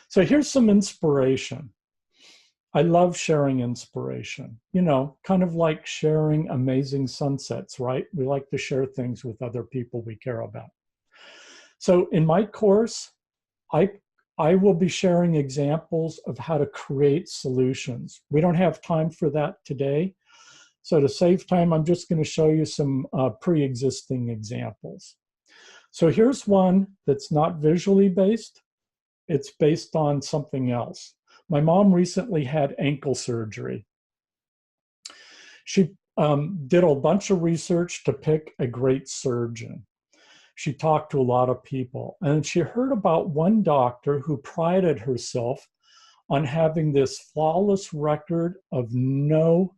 So here's some inspiration. I love sharing inspiration, you know, kind of like sharing amazing sunsets, right? We like to share things with other people we care about. So in my course, I, I will be sharing examples of how to create solutions. We don't have time for that today. So to save time, I'm just going to show you some pre-existing examples. So here's one that's not visually based. It's based on something else. My mom recently had ankle surgery. She did a bunch of research to pick a great surgeon. She talked to a lot of people, and she heard about one doctor who prided herself on having this flawless record of no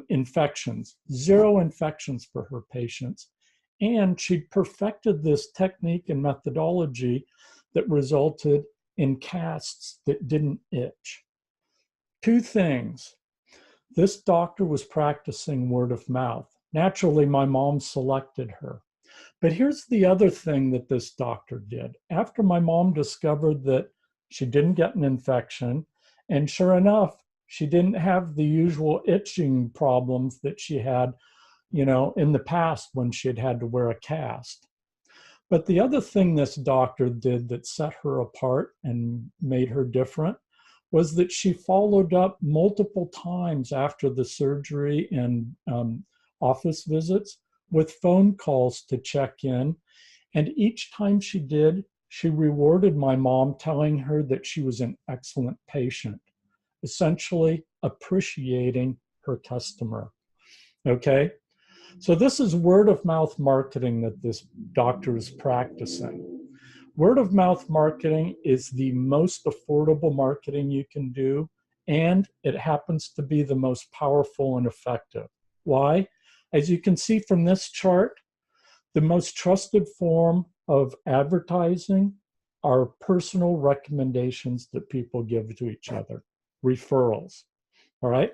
infections, 0 infections for her patients. And she perfected this technique and methodology that resulted in casts that didn't itch. 2 things. This doctor was practicing word of mouth. Naturally, my mom selected her. But here's the other thing that this doctor did. After my mom discovered that she didn't get an infection, and sure enough, she didn't have the usual itching problems that she had, you know, in the past when she had to wear a cast. But the other thing this doctor did that set her apart and made her different was that she followed up multiple times after the surgery and office visits with phone calls to check in. And each time she did, she rewarded my mom, telling her that she was an excellent patient, essentially appreciating her customer. Okay? So this is word of mouth marketing that this doctor is practicing. Word of mouth marketing is the most affordable marketing you can do, and it happens to be the most powerful and effective. Why? As you can see from this chart, the most trusted form of advertising are personal recommendations that people give to each other, referrals. All right?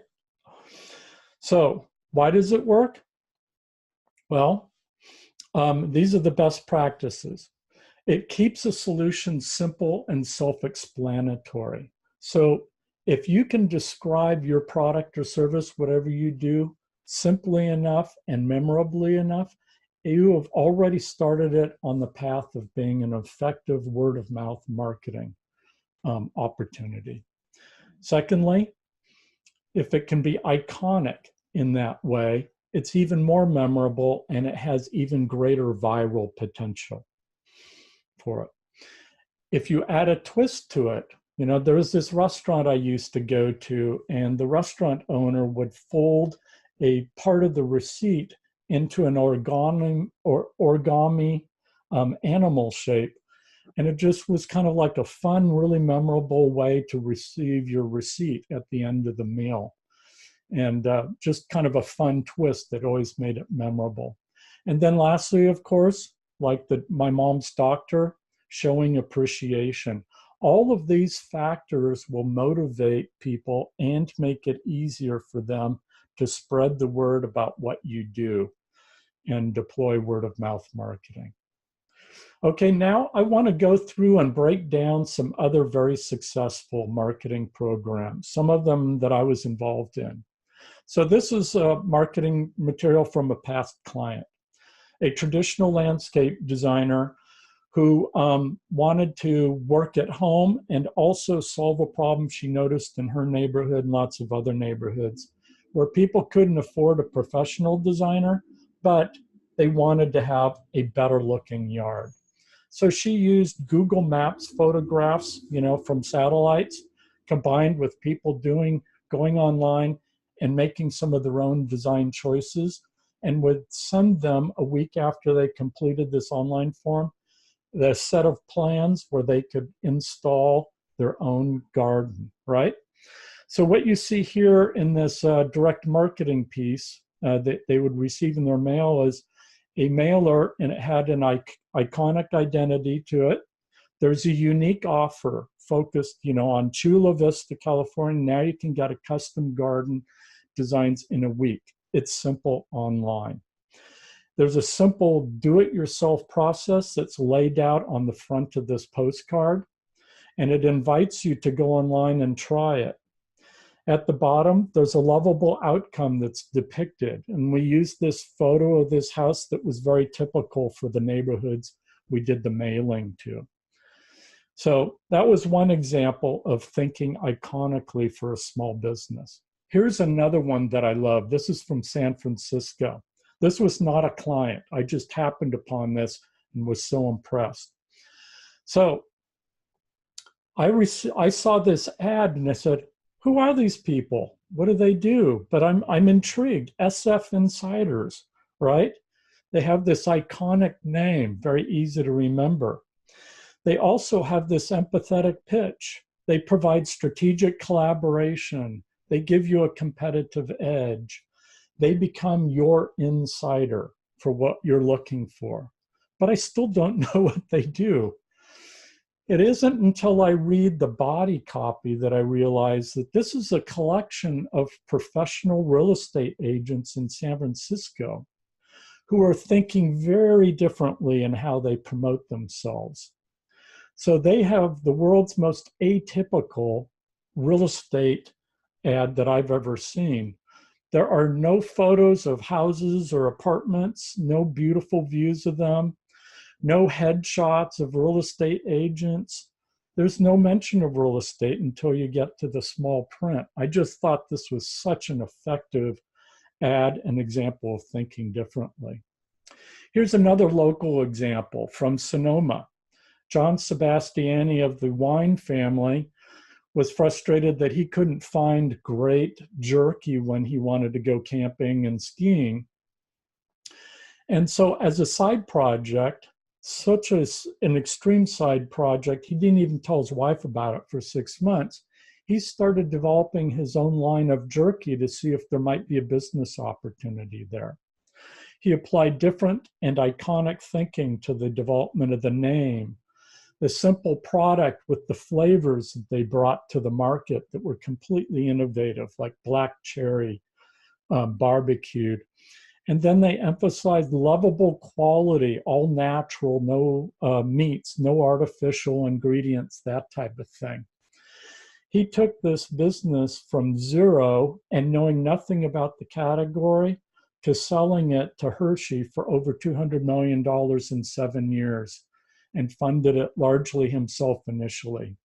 So why does it work? Well, these are the best practices. It keeps a solution simple and self-explanatory. So if you can describe your product or service, whatever you do, simply enough and memorably enough, you have already started it on the path of being an effective word of mouth marketing opportunity. Secondly, if it can be iconic in that way, it's even more memorable and it has even greater viral potential for it. If you add a twist to it, you know, there was this restaurant I used to go to, and the restaurant owner would fold a part of the receipt into an origami animal shape. And it just was kind of like a fun, really memorable way to receive your receipt at the end of the meal. And just kind of a fun twist that always made it memorable. And then lastly, of course, like my mom's doctor, showing appreciation. All of these factors will motivate people and make it easier for them to spread the word about what you do and deploy word of mouth marketing. Okay, now I want to go through and break down some other very successful marketing programs, some of them that I was involved in. So this is marketing material from a past client, a traditional landscape designer who wanted to work at home and also solve a problem she noticed in her neighborhood and lots of other neighborhoods where people couldn't afford a professional designer, but they wanted to have a better looking yard. So she used Google Maps photographs, you know, from satellites, combined with people going online and making some of their own design choices, and would send them a week after they completed this online form the set of plans where they could install their own garden, right? So what you see here in this direct marketing piece that they would receive in their mail is a mailer, and it had an iconic identity to it. There's a unique offer focused, you know, on Chula Vista, California. Now you can get a custom garden designs in a week. It's simple online. There's a simple do-it-yourself process that's laid out on the front of this postcard. and it invites you to go online and try it. At the bottom, there's a lovable outcome that's depicted. And we used this photo of this house that was very typical for the neighborhoods we did the mailing to. So that was one example of thinking iconically for a small business. Here's another one that I love. This is from San Francisco. This was not a client. I just happened upon this and was so impressed. So I saw this ad and I said, who are these people? What do they do? But I'm intrigued. SF Insiders, right? They have this iconic name, very easy to remember. They also have this empathetic pitch. They provide strategic collaboration. They give you a competitive edge. They become your insider for what you're looking for. But I still don't know what they do. It isn't until I read the body copy that I realize that this is a collection of professional real estate agents in San Francisco who are thinking very differently in how they promote themselves. So they have the world's most atypical real estate ad that I've ever seen. There are no photos of houses or apartments, no beautiful views of them, no headshots of real estate agents. There's no mention of real estate until you get to the small print. I just thought this was such an effective ad, an example of thinking differently. Here's another local example from Sonoma. John Sebastiani of the wine family was frustrated that he couldn't find great jerky when he wanted to go camping and skiing. And so as a side project, such as an extreme side project, he didn't even tell his wife about it for 6 months. He started developing his own line of jerky to see if there might be a business opportunity there. He applied different and iconic thinking to the development of the name, the simple product with the flavors that they brought to the market that were completely innovative, like black cherry, barbecued. And then they emphasized lovable quality, all natural, no meats, no artificial ingredients, that type of thing. He took this business from zero and knowing nothing about the category to selling it to Hershey for over $200 million in 7 years and funded it largely himself initially.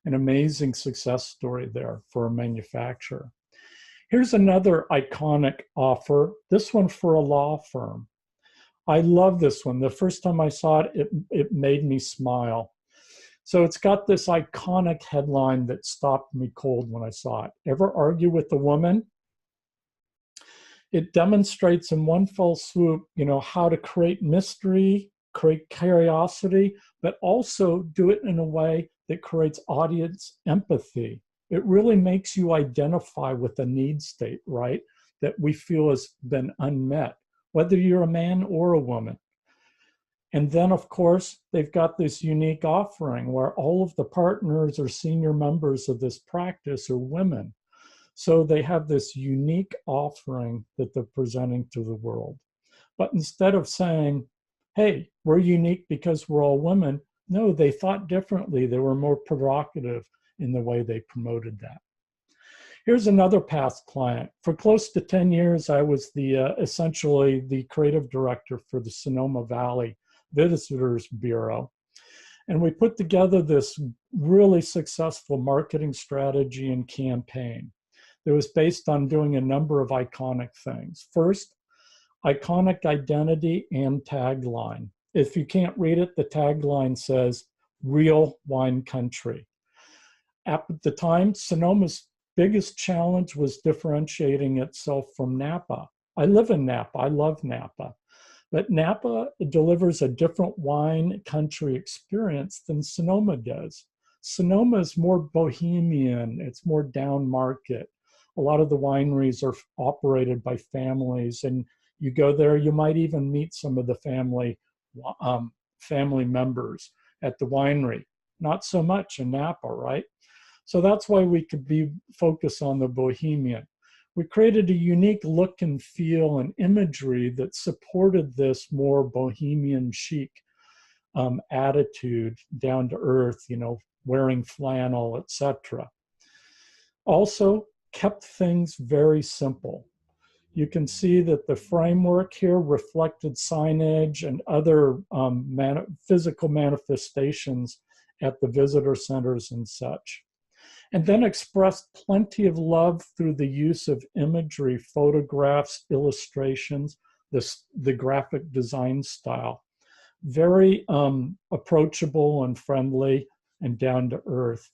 An amazing success story there for a manufacturer. Here's another iconic offer, this one for a law firm. I love this one. The first time I saw it, it made me smile. So it's got this iconic headline that stopped me cold when I saw it. Ever argue with a woman? It demonstrates in one fell swoop, how to create mystery, create curiosity, but also do it in a way that creates audience empathy. It really makes you identify with a need state, right? That we feel has been unmet, whether you're a man or a woman. And then, of course, they've got this unique offering where all of the partners or senior members of this practice are women. So they have this unique offering that they're presenting to the world. But instead of saying, hey, we're unique because we're all women, no, they thought differently. They were more provocative in the way they promoted that. Here's another past client. For close to 10 years, I was essentially the creative director for the Sonoma Valley Visitors Bureau. And we put together this really successful marketing strategy and campaign that was based on doing a number of iconic things. First, iconic identity and tagline. If you can't read it, the tagline says, real wine country. At the time, Sonoma's biggest challenge was differentiating itself from Napa. I live in Napa, I love Napa. But Napa delivers a different wine country experience than Sonoma does. Sonoma is more bohemian, it's more down market. A lot of the wineries are operated by families, and you go there, you might even meet some of the family members at the winery. Not so much in Napa, right? So that's why we could be focused on the bohemian. We created a unique look and feel and imagery that supported this more bohemian chic attitude, down to earth, wearing flannel, etc. Also kept things very simple. You can see that the framework here reflected signage and other physical manifestations at the visitor centers and such. And then expressed plenty of love through the use of imagery, photographs, illustrations, the graphic design style. Very approachable and friendly and down to earth,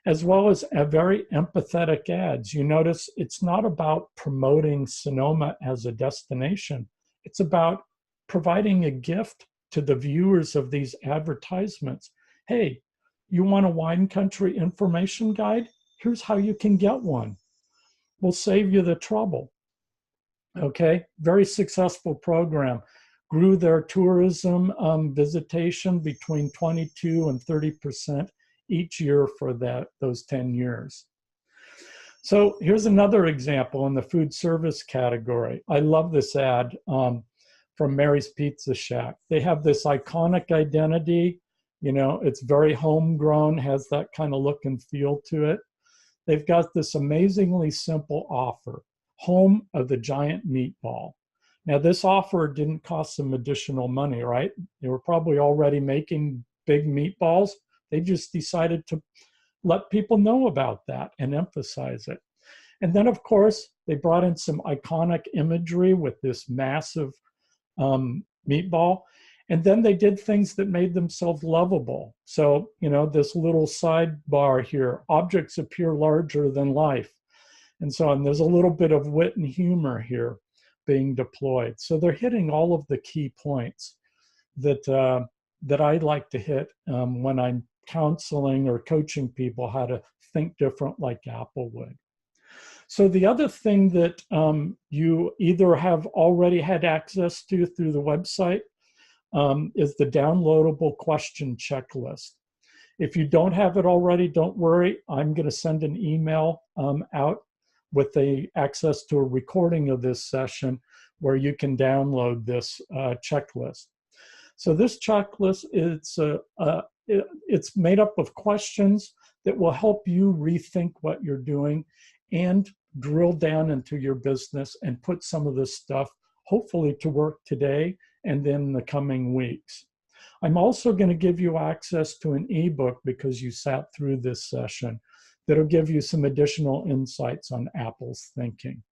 as well as very empathetic ads. You notice it's not about promoting Sonoma as a destination. It's about providing a gift to the viewers of these advertisements. Hey, you want a wine country information guide? Here's how you can get one. We'll save you the trouble. Okay, very successful program. Grew their tourism visitation between 22 and 30% each year for those 10 years. So here's another example in the food service category. I love this ad from Mary's Pizza Shack. They have this iconic identity. You know, it's very homegrown, has that kind of look and feel to it. They've got this amazingly simple offer, home of the giant meatball. Now, this offer didn't cost them additional money, right? They were probably already making big meatballs. They just decided to let people know about that and emphasize it. And then, of course, they brought in some iconic imagery with this massive meatball. And then they did things that made themselves lovable. So, you know, this little sidebar here, objects appear larger than life, and so on. There's a little bit of wit and humor here being deployed. So they're hitting all of the key points that I like to hit when I'm counseling or coaching people how to think different like Apple would. So the other thing that you either have already had access to through the website is the downloadable question checklist. If you don't have it already, don't worry. I'm going to send an email out with access to a recording of this session where you can download this checklist. So this checklist, it's made up of questions that will help you rethink what you're doing and drill down into your business and put some of this stuff hopefully to work today and in the coming weeks. I'm also going to give you access to an ebook because you sat through this session that'll give you some additional insights on Apple's thinking.